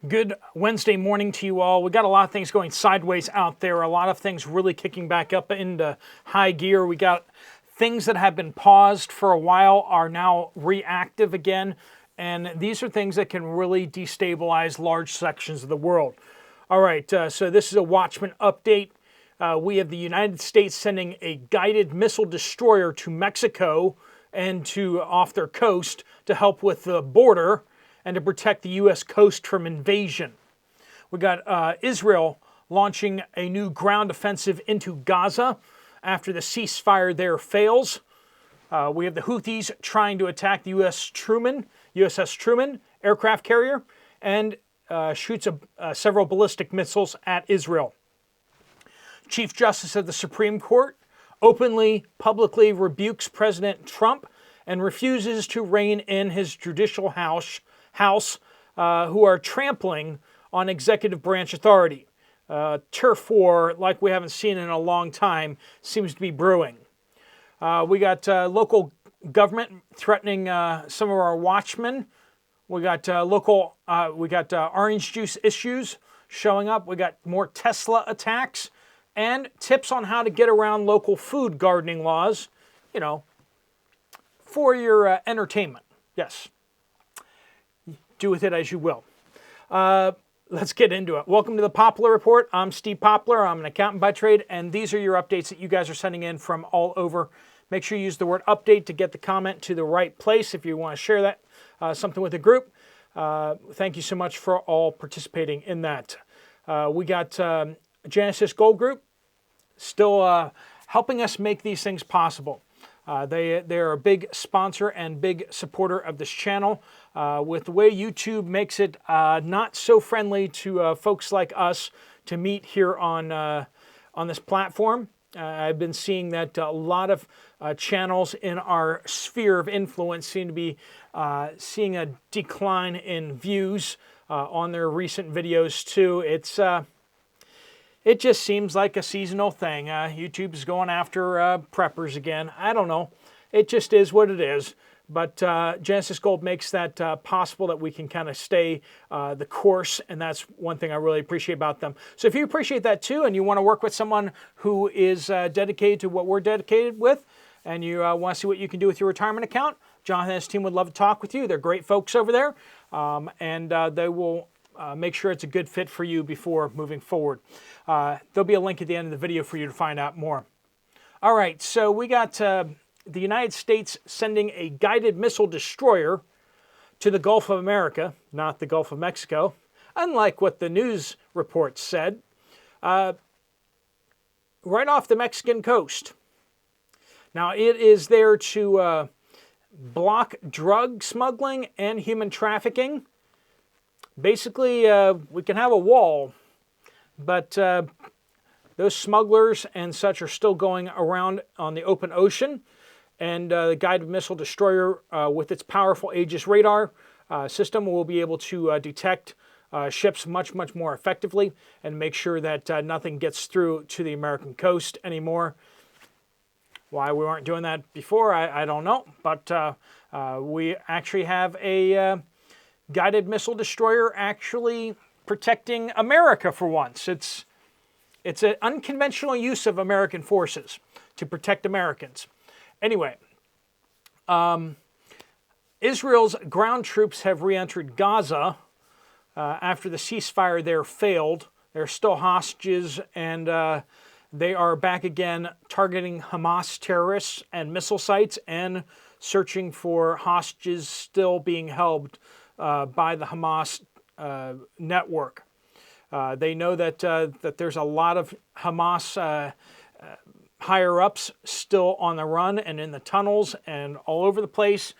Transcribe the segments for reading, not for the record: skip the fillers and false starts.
Good Wednesday morning to you all. We got a lot of things going sideways out there. A lot of things really kicking back up into high gear. We got things that have been paused for a while are now reactive again. And these are things that can really destabilize large sections of the world. All right, so this is a Watchmen update. We have the United States sending a guided missile destroyer to Mexico and to off their coast to help with the border and to protect the U.S. coast from invasion. We got Israel launching a new ground offensive into Gaza after the ceasefire there fails. We have the Houthis trying to attack the USS Truman aircraft carrier and shoots several ballistic missiles at Israel. Chief Justice of the Supreme Court publicly rebukes President Trump and refuses to rein in his judicial house who are trampling on executive branch authority. Turf war, like we haven't seen in a long time, seems to be brewing. We got local government threatening some of our watchmen. We got orange juice issues showing up. We got more Tesla attacks and tips on how to get around local food gardening laws, for your entertainment. Yes. Do with it as you will. Let's get into it. Welcome to the Poplar Report. I'm Steve Poplar. I'm an accountant by trade, and these are your updates that you guys are sending in from all over. Make sure you use the word update to get the comment to the right place if you want to share that something with the group. Thank you so much for all participating in that. We got Genesis Gold Group still helping us make these things possible. They're a big sponsor and big supporter of this channel. With the way YouTube makes it not so friendly to folks like us to meet here on this platform, I've been seeing that a lot of channels in our sphere of influence seem to be seeing a decline in views on their recent videos too. It just seems like a seasonal thing. YouTube is going after preppers again. I don't know. It just is what it is. But Genesis Gold makes that possible that we can kind of stay the course, and that's one thing I really appreciate about them. So if you appreciate that too, and you want to work with someone who is dedicated to what we're dedicated with, and you want to see what you can do with your retirement account, Jonathan and his team would love to talk with you. They're great folks over there, and they will make sure it's a good fit for you before moving forward. There'll be a link at the end of the video for you to find out more. All right, so we got the United States sending a guided missile destroyer to the Gulf of America, not the Gulf of Mexico, unlike what the news reports said, right off the Mexican coast. Now, it is there to block drug smuggling and human trafficking. Basically, we can have a wall, but those smugglers and such are still going around on the open ocean, and the guided missile destroyer with its powerful Aegis radar system will be able to detect ships much, much more effectively and make sure that nothing gets through to the American coast anymore. Why we weren't doing that before, I don't know, but we actually have a guided missile destroyer actually protecting America for once. It's an unconventional use of American forces to protect Americans. Anyway, Israel's ground troops have re-entered Gaza after the ceasefire there failed. They're still hostages, and they are back again targeting Hamas terrorists and missile sites and searching for hostages still being held by the Hamas network. They know that there's a lot of Hamas higher-ups still on the run and in the tunnels and all over the place.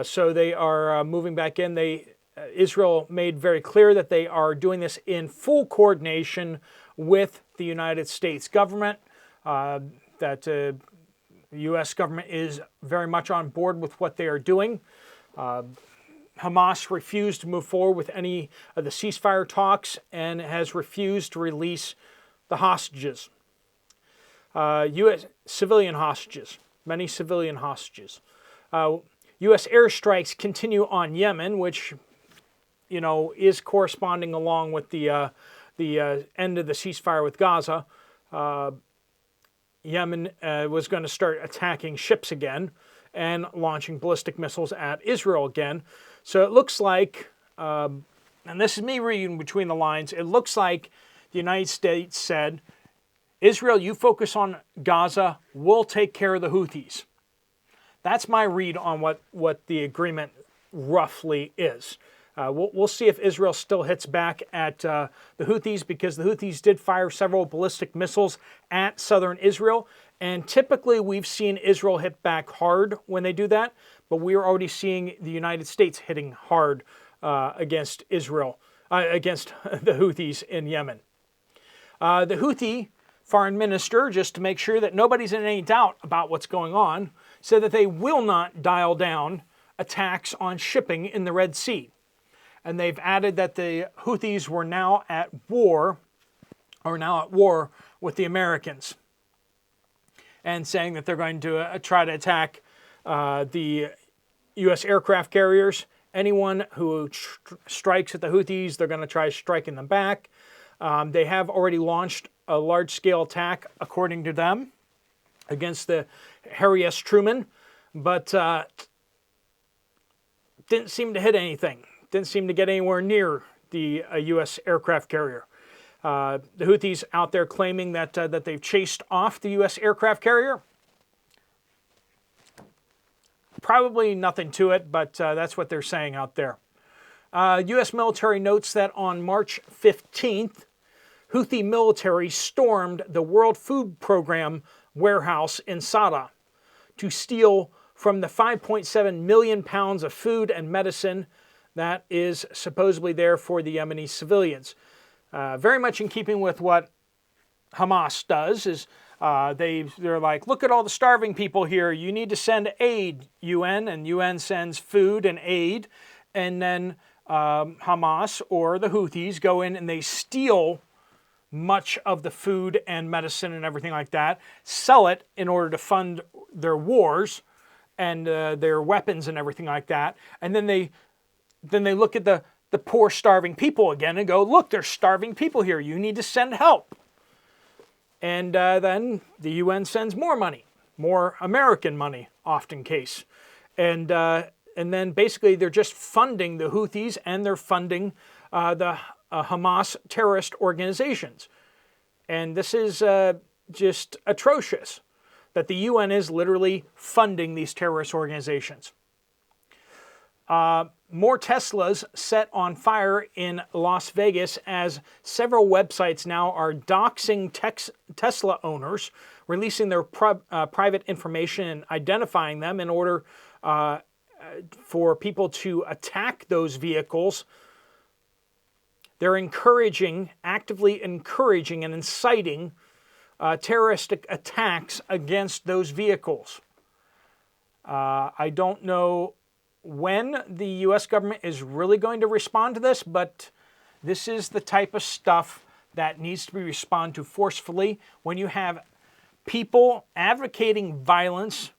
So they are moving back in. Israel made very clear that they are doing this in full coordination with the United States government, that the U.S. government is very much on board with what they are doing. Hamas refused to move forward with any of the ceasefire talks and has refused to release the hostages. U.S. civilian hostages, many civilian hostages. U.S. airstrikes continue on Yemen, which is corresponding along with the end of the ceasefire with Gaza. Yemen was going to start attacking ships again and launching ballistic missiles at Israel again. So it looks like, and this is me reading between the lines, it looks like the United States said, Israel, you focus on Gaza, we'll take care of the Houthis. That's my read on what the agreement roughly is. We'll see if Israel still hits back at the Houthis, because the Houthis did fire several ballistic missiles at southern Israel. And typically we've seen Israel hit back hard when they do that, but we are already seeing the United States hitting hard against Israel, against the Houthis in Yemen. The Houthi foreign minister, just to make sure that nobody's in any doubt about what's going on, said that they will not dial down attacks on shipping in the Red Sea. And they've added that the Houthis were now at war with the Americans, and saying that they're going to try to attack the U.S. aircraft carriers. Anyone who strikes at the Houthis, they're going to try striking them back. They have already launched a large-scale attack, according to them, against the Harry S. Truman, but didn't seem to hit anything. Didn't seem to get anywhere near the U.S. aircraft carrier. The Houthis out there claiming that they've chased off the U.S. aircraft carrier. Probably nothing to it, but that's what they're saying out there. U.S. military notes that on March 15th, Houthi military stormed the World Food Program warehouse in Sada to steal from the 5.7 million pounds of food and medicine that is supposedly there for the Yemeni civilians. Very much in keeping with what Hamas does, is they're like, look at all the starving people here. You need to send aid, UN, and UN sends food and aid, and then Hamas or the Houthis go in and they steal much of the food and medicine and everything like that, sell it in order to fund their wars and their weapons and everything like that, and then they look at the poor starving people again and go, look, there's starving people here. You need to send help. And then the UN sends more money, more American money, often case. And then basically they're just funding the Houthis, and they're funding the Hamas terrorist organizations. And this is just atrocious, that the UN is literally funding these terrorist organizations. More Teslas set on fire in Las Vegas, as several websites now are doxing Tesla owners, releasing their private information and identifying them in order for people to attack those vehicles. They're actively encouraging and inciting terroristic attacks against those vehicles. I don't know when the U.S. government is really going to respond to this, but this is the type of stuff that needs to be responded to forcefully. When you have people advocating violence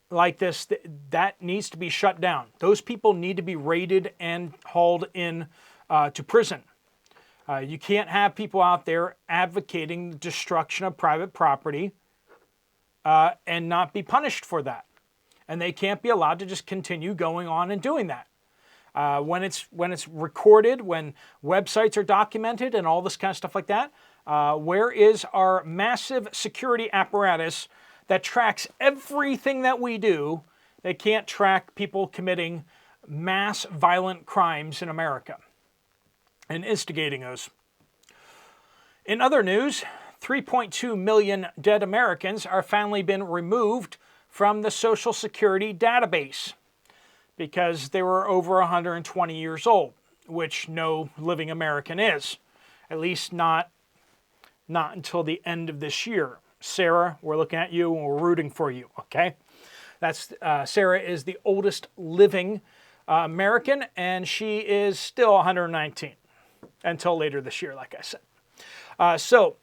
like this, that needs to be shut down. Those people need to be raided and hauled in to prison. You can't have people out there advocating the destruction of private property and not be punished for that. And they can't be allowed to just continue going on and doing that. When it's recorded, when websites are documented and all this kind of stuff like that, where is our massive security apparatus that tracks everything that we do? They can't track people committing mass violent crimes in America and instigating those. In other news, 3.2 million dead Americans are finally been removed from the Social Security database because they were over 120 years old, which no living American is, at least not until the end of this year. Sarah, we're looking at you and we're rooting for you, okay? That's Sarah is the oldest living American, and she is still 119 until later this year, like I said. So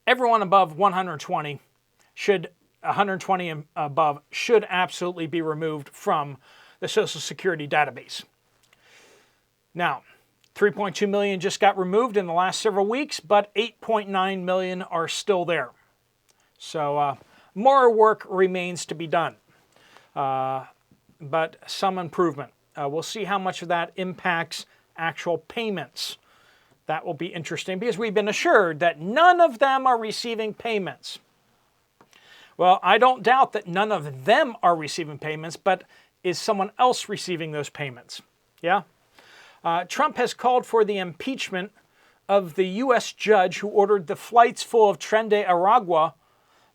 everyone above 120 and above should absolutely be removed from the Social Security database. Now, 3.2 million just got removed in the last several weeks, but 8.9 million are still there. So more work remains to be done, but some improvement. We'll see how much of that impacts actual payments. That will be interesting because we've been assured that none of them are receiving payments. Well, I don't doubt that none of them are receiving payments, but is someone else receiving those payments? Yeah? Trump has called for the impeachment of the U.S. judge who ordered the flights full of Tren de Aragua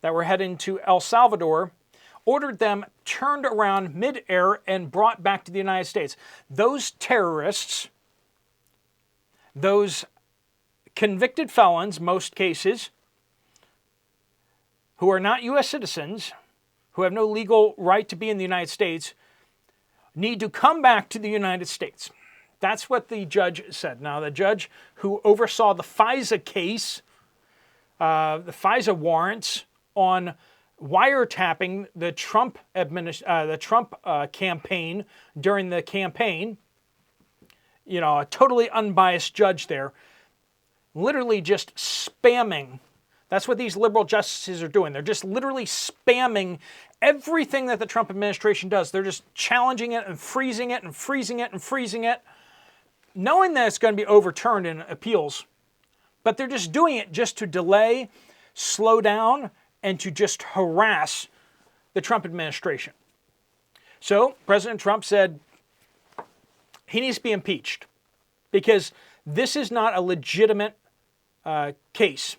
that were heading to El Salvador, ordered them turned around mid-air and brought back to the United States. Those terrorists, those convicted felons, most cases, who are not U.S. citizens, who have no legal right to be in the United States, need to come back to the United States. That's what the judge said. Now, the judge who oversaw the FISA case, the FISA warrants on wiretapping the Trump campaign during the campaign, a totally unbiased judge there, literally just spamming. That's what these liberal justices are doing. They're just literally spamming everything that the Trump administration does. They're just challenging it and freezing it and freezing it and freezing it, knowing that it's going to be overturned in appeals. But they're just doing it just to delay, slow down, and to just harass the Trump administration. So President Trump said he needs to be impeached because this is not a legitimate case.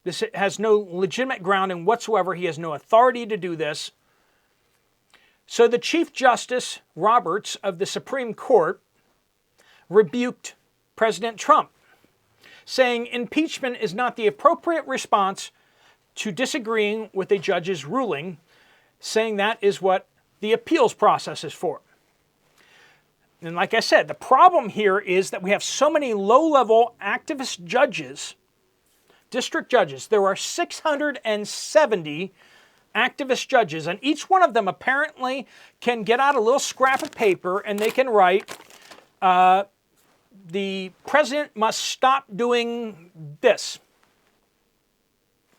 This has no legitimate grounding whatsoever. He has no authority to do this. So the Chief Justice Roberts of the Supreme Court rebuked President Trump, saying impeachment is not the appropriate response to disagreeing with a judge's ruling, saying that is what the appeals process is for. And like I said, the problem here is that we have so many low-level activist judges, district judges. There are 670 activist judges, and each one of them apparently can get out a little scrap of paper and they can write, the president must stop doing this.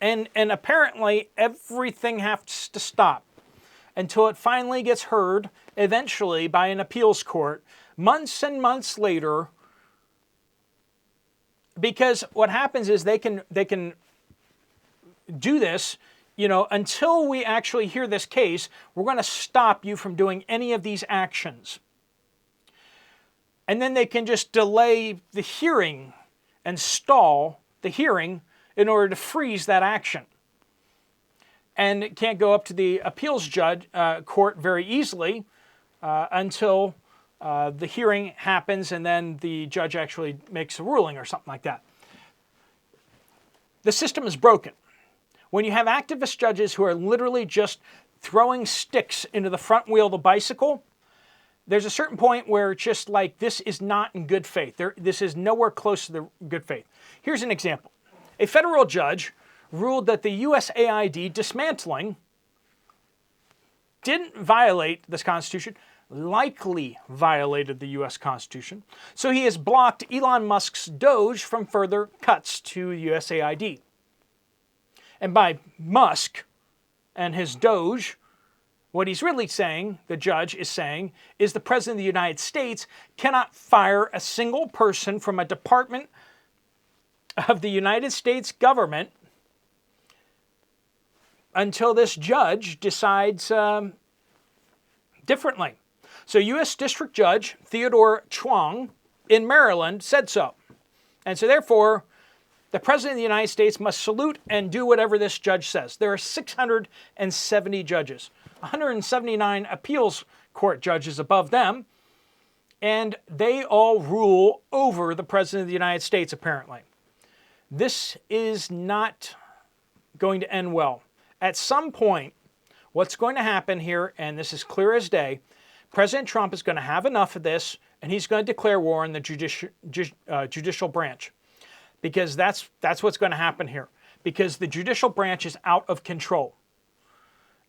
And apparently everything has to stop until it finally gets heard eventually by an appeals court months and months later. Because what happens is they can do this, until we actually hear this case, we're going to stop you from doing any of these actions. And then they can just delay the hearing and stall the hearing in order to freeze that action. And it can't go up to the appeals court very easily until the hearing happens and then the judge actually makes a ruling or something like that. The system is broken. When you have activist judges who are literally just throwing sticks into the front wheel of the bicycle, there's a certain point where it's just like, this is not in good faith. This is nowhere close to the good faith. Here's an example. A federal judge ruled that the USAID dismantling didn't violate this Constitution, likely violated the U.S. Constitution. So he has blocked Elon Musk's Doge from further cuts to USAID. And by Musk and his Doge, what he's really saying, the judge is saying, is the President of the United States cannot fire a single person from a department of the United States government until this judge decides differently. So U.S. District Judge Theodore Chuang in Maryland said so. And so therefore, the President of the United States must salute and do whatever this judge says. There are 670 judges, 179 appeals court judges above them, and they all rule over the President of the United States, apparently. This is not going to end well. At some point, what's going to happen here, and this is clear as day, President Trump is going to have enough of this, and he's going to declare war on the judicial branch. Because that's what's going to happen here. Because the judicial branch is out of control.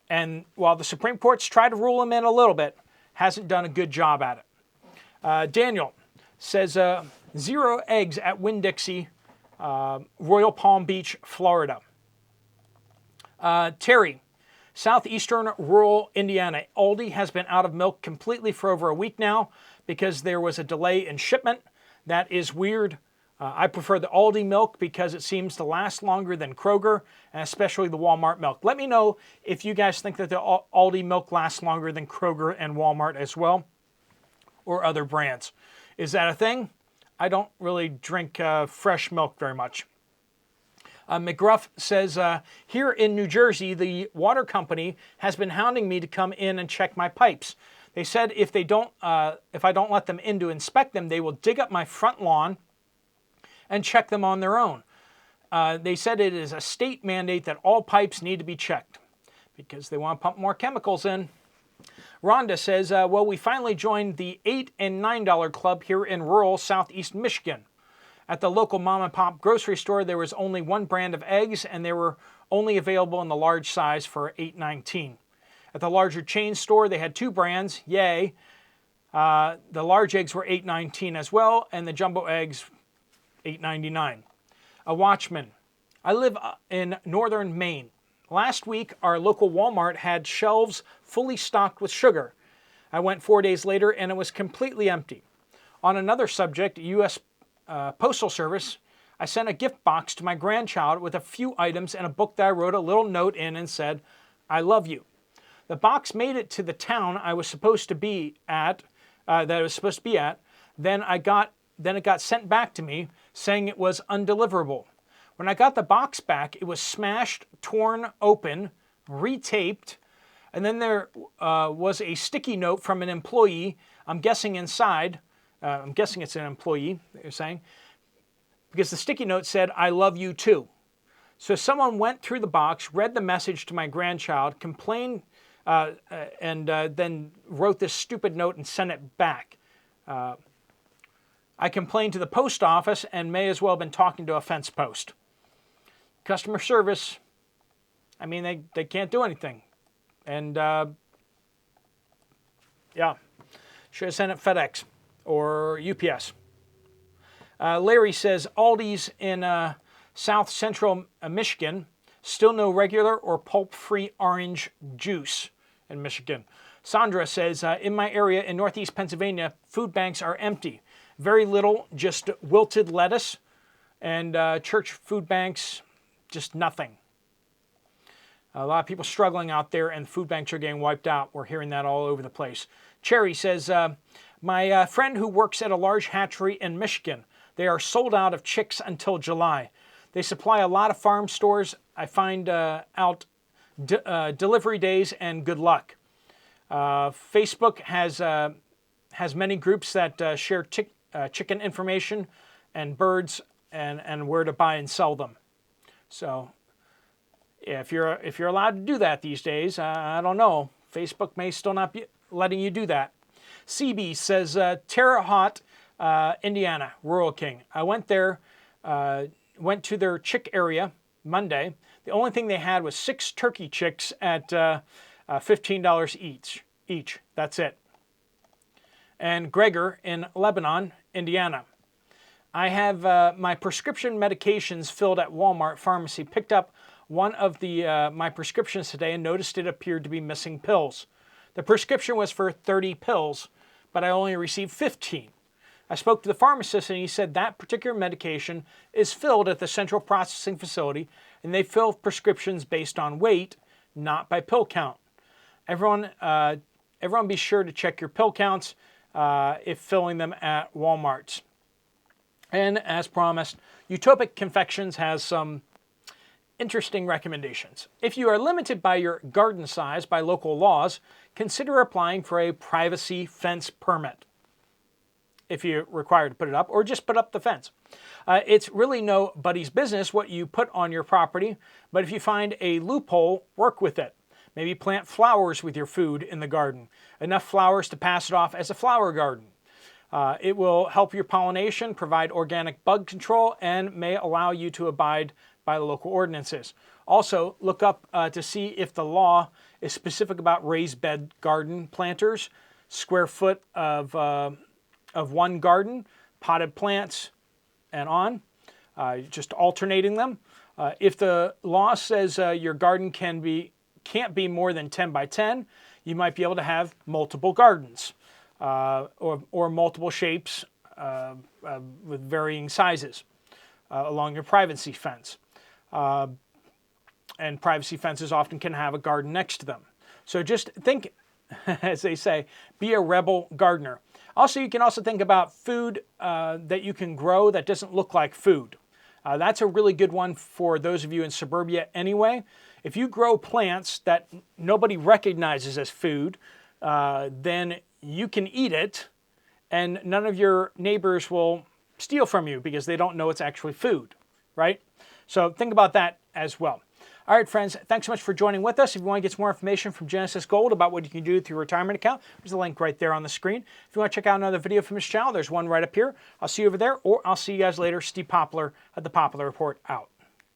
And while the Supreme Court's tried to rule him in a little bit, hasn't done a good job at it. Daniel says 0 eggs at Winn-Dixie, Royal Palm Beach, Florida. Terry, southeastern rural Indiana. Aldi has been out of milk completely for over a week now because there was a delay in shipment. That is weird. I prefer the Aldi milk because it seems to last longer than Kroger, and especially the Walmart milk. Let me know if you guys think that the Aldi milk lasts longer than Kroger and Walmart as well, or other brands. Is that a thing? I don't really drink fresh milk very much. McGruff says, here in New Jersey, the water company has been hounding me to come in and check my pipes. They said if I don't let them in to inspect them, they will dig up my front lawn and check them on their own. They said it is a state mandate that all pipes need to be checked because they want to pump more chemicals in. Rhonda says, well, we finally joined the $8 and $9 club here in rural southeast Michigan. At the local mom and pop grocery store, there was only one brand of eggs, and they were only available in the large size for $8.19. At the larger chain store, they had 2 brands. Yay. The large eggs were $8.19 as well, and the jumbo eggs, $8.99. A Watchmen. I live in northern Maine. Last week, our local Walmart had shelves fully stocked with sugar. I went 4 days later, and it was completely empty. On another subject, U.S. Postal Service, I sent a gift box to my grandchild with a few items and a book that I wrote a little note in and said, I love you. The box made it to the town I was supposed to be at, Then it got sent back to me saying it was undeliverable. When I got the box back, it was smashed, torn open, retaped, and then there was a sticky note from an employee, I'm guessing inside. I'm guessing it's an employee, they're saying, because the sticky note said, I love you too. So someone went through the box, read the message to my grandchild, complained, and then wrote this stupid note and sent it back. I complained to the post office and may as well have been talking to a fence post. Customer service, I mean, they can't do anything. And, yeah, should have sent it FedEx or UPS. Larry says, Aldi's in south central Michigan, still no regular or pulp-free orange juice in Michigan. Sandra says, in my area in northeast Pennsylvania, food banks are empty. Very little, just wilted lettuce, and church food banks, just nothing. A lot of people struggling out there, and food banks are getting wiped out. We're hearing that all over the place. Cherry says, my friend who works at a large hatchery in Michigan, they are sold out of chicks until July. They supply a lot of farm stores. I find out delivery days and good luck. Facebook has many groups that share chicken information and birds and where to buy and sell them. So if you're allowed to do that these days, I don't know. Facebook may still not be letting you do that. CB says, Terre Haute, Indiana, Rural King. I went there, went to their chick area Monday. The only thing they had was 6 turkey chicks at $15 each. That's it. And Gregor in Lebanon, Indiana. I have my prescription medications filled at Walmart pharmacy. Picked up one of my prescriptions today and noticed it appeared to be missing pills. The prescription was for 30 pills, but I only received 15. I spoke to the pharmacist and he said that particular medication is filled at the central processing facility and they fill prescriptions based on weight, not by pill count. Everyone be sure to check your pill counts if filling them at Walmart's. And as promised, Utopic Confections has some interesting recommendations. If you are limited by your garden size by local laws, consider applying for a privacy fence permit if you're required to put it up, or just put up the fence. It's really nobody's business what you put on your property, but if you find a loophole, work with it. Maybe plant flowers with your food in the garden, enough flowers to pass it off as a flower garden. It will help your pollination, provide organic bug control, and may allow you to abide by the local ordinances. Also, look up to see if the law is specific about raised bed garden planters. square foot of one garden, potted plants, and on, just alternating them. If the law says your garden can't be more than 10 by 10, you might be able to have multiple gardens or multiple shapes with varying sizes along your privacy fence. And privacy fences often can have a garden next to them. So just think, as they say, be a rebel gardener. Also, you can also think about food that you can grow that doesn't look like food. That's a really good one for those of you in suburbia anyway. If you grow plants that nobody recognizes as food, then you can eat it and none of your neighbors will steal from you because they don't know it's actually food, right? So think about that as well. All right, friends, thanks so much for joining with us. If you want to get some more information from Genesis Gold about what you can do with your retirement account, there's a link right there on the screen. If you want to check out another video from this channel, there's one right up here. I'll see you over there, or I'll see you guys later. Steve Poplar at The Poplar Report out.